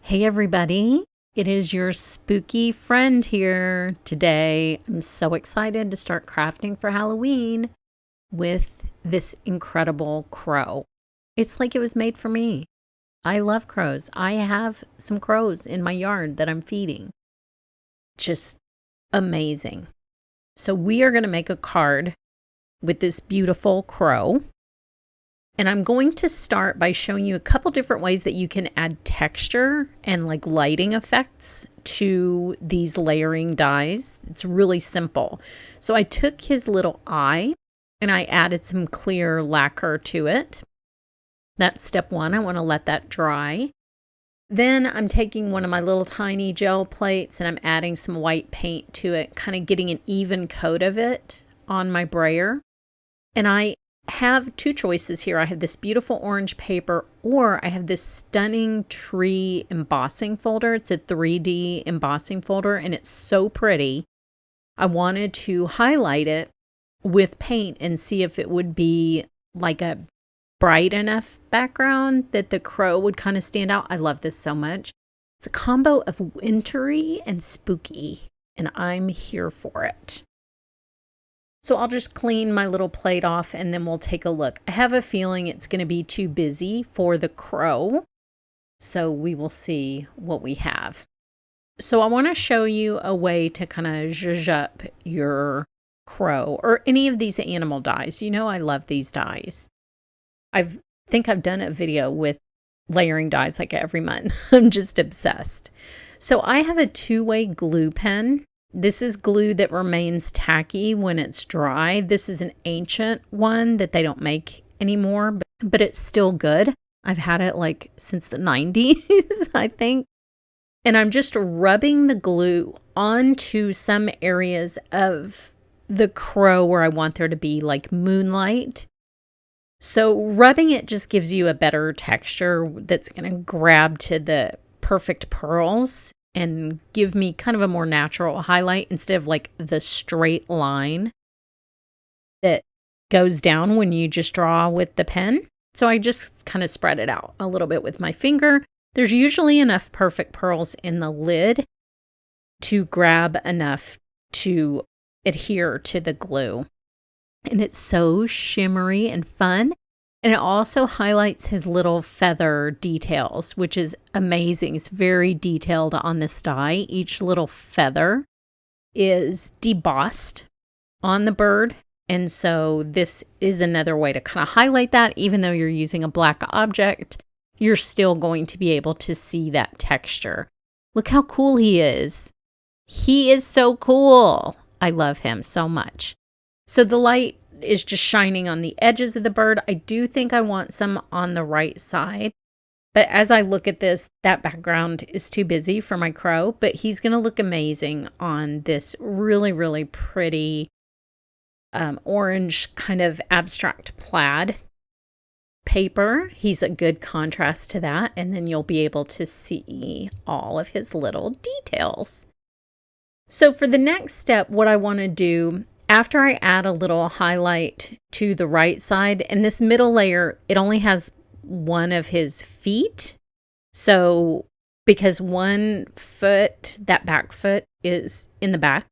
Hey everybody, it is your spooky friend here today. I'm so excited to start crafting for Halloween with this incredible crow. It's like it was made for me. I love crows. I have some crows in my yard that I'm feeding. Just amazing. So we are going to make a card with this beautiful crow. And I'm going to start by showing you a couple different ways that you can add texture and like lighting effects to these layering dies. It's really simple. So I took his little eye and I added some clear lacquer to it. That's step one. I want to let that dry. Then I'm taking one of my little tiny gel plates and I'm adding some white paint to it, kind of getting an even coat of it on my brayer. And I have two choices here. I have this beautiful orange paper, or I have this stunning tree embossing folder. It's a 3D embossing folder and it's so pretty. I wanted to highlight it with paint and see if it would be like a bright enough background that the crow would kind of stand out. I love this so much. It's a combo of wintry and spooky, and I'm here for it. So I'll just clean my little plate off and then we'll take a look. I have a feeling it's going to be too busy for the crow, so we will see what we have. So I want to show you a way to kind of zhuzh up your crow or any of these animal dies. You know I love these dies. I think I've done a video with layering dies like every month. I'm just obsessed. So I have a two-way glue pen. This is glue that remains tacky when it's dry. This is an ancient one that they don't make anymore, but it's still good. I've had it like since the 90s, I think. And I'm just rubbing the glue onto some areas of the crow where I want there to be like moonlight. So rubbing it just gives you a better texture that's going to grab to the perfect pearls and give me kind of a more natural highlight instead of like the straight line that goes down when you just draw with the pen. So I just kind of spread it out a little bit with my finger. There's usually enough perfect pearls in the lid to grab enough to adhere to the glue. And it's so shimmery and fun. And it also highlights his little feather details, which is amazing. It's very detailed on this die. Each little feather is debossed on the bird. And so this is another way to kind of highlight that. Even though you're using a black object, you're still going to be able to see that texture. Look how cool he is. He is so cool. I love him so much. So the light is just shining on the edges of the bird. I do think I want some on the right side. But as I look at this, that background is too busy for my crow. But he's going to look amazing on this really, really pretty orange kind of abstract plaid paper. He's a good contrast to that. And then you'll be able to see all of his little details. So for the next step, what I want to do, after I add a little highlight to the right side, and this middle layer, it only has one of his feet. So because one foot, that back foot is in the back.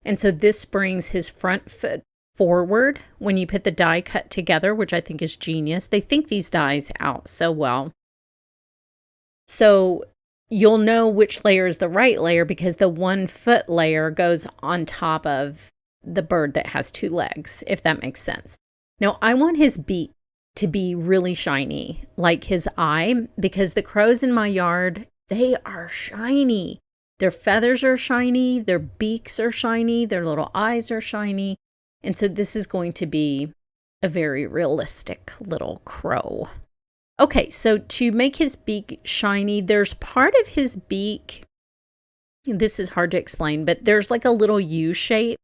And so this brings his front foot forward when you put the die cut together, which I think is genius. They think these dies out so well. So you'll know which layer is the right layer because the 1 foot layer goes on top of the bird that has 2 legs, if that makes sense. Now, I want his beak to be really shiny, like his eye, because the crows in my yard, they are shiny. Their feathers are shiny, their beaks are shiny, their little eyes are shiny. And so this is going to be a very realistic little crow. Okay, so to make his beak shiny, there's part of his beak, this is hard to explain, but there's like a little U shape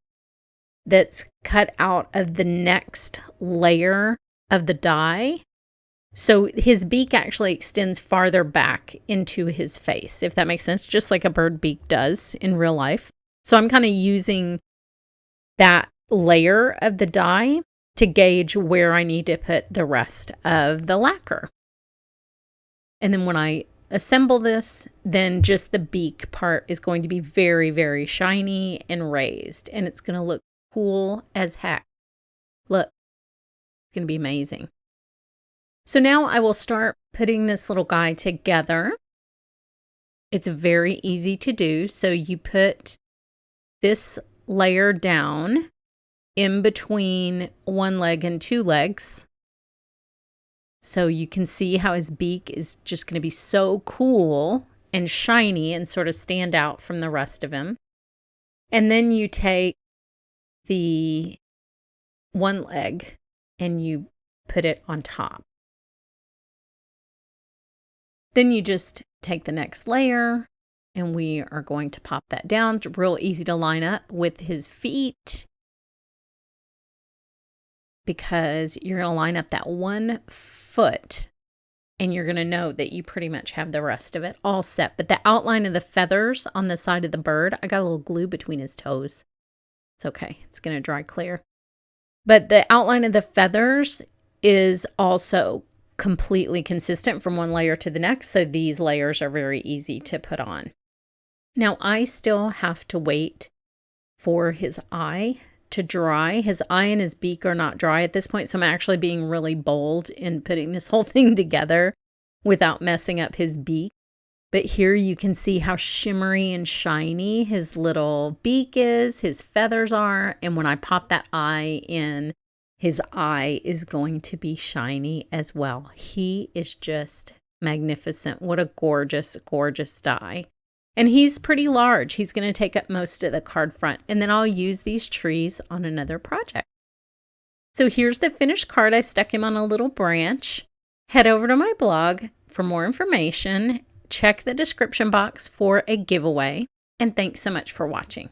that's cut out of the next layer of the die. So his beak actually extends farther back into his face, if that makes sense, just like a bird beak does in real life. So I'm kind of using that layer of the die to gauge where I need to put the rest of the lacquer. And then when I assemble this, then just the beak part is going to be very, very shiny and raised, and it's going to look cool as heck. Look, it's going to be amazing. So now I will start putting this little guy together. It's very easy to do. So you put this layer down in between one leg and two legs. So you can see how his beak is just going to be so cool and shiny and sort of stand out from the rest of him. And then you take the one leg and you put it on top. Then you just take the next layer and we are going to pop that down. It's real easy to line up with his feet because you're going to line up that 1 foot and you're going to know that you pretty much have the rest of it all set. But the outline of the feathers on the side of the bird, I got a little glue between his toes. It's okay. It's going to dry clear. But the outline of the feathers is also completely consistent from one layer to the next. So these layers are very easy to put on. Now I still have to wait for his eye to dry. His eye and his beak are not dry at this point. So I'm actually being really bold in putting this whole thing together without messing up his beak. But here you can see how shimmery and shiny his little beak is, his feathers are. And when I pop that eye in, his eye is going to be shiny as well. He is just magnificent. What a gorgeous, gorgeous die. And he's pretty large. He's going to take up most of the card front. And then I'll use these trees on another project. So here's the finished card. I stuck him on a little branch. Head over to my blog for more information. Check the description box for a giveaway. And thanks so much for watching.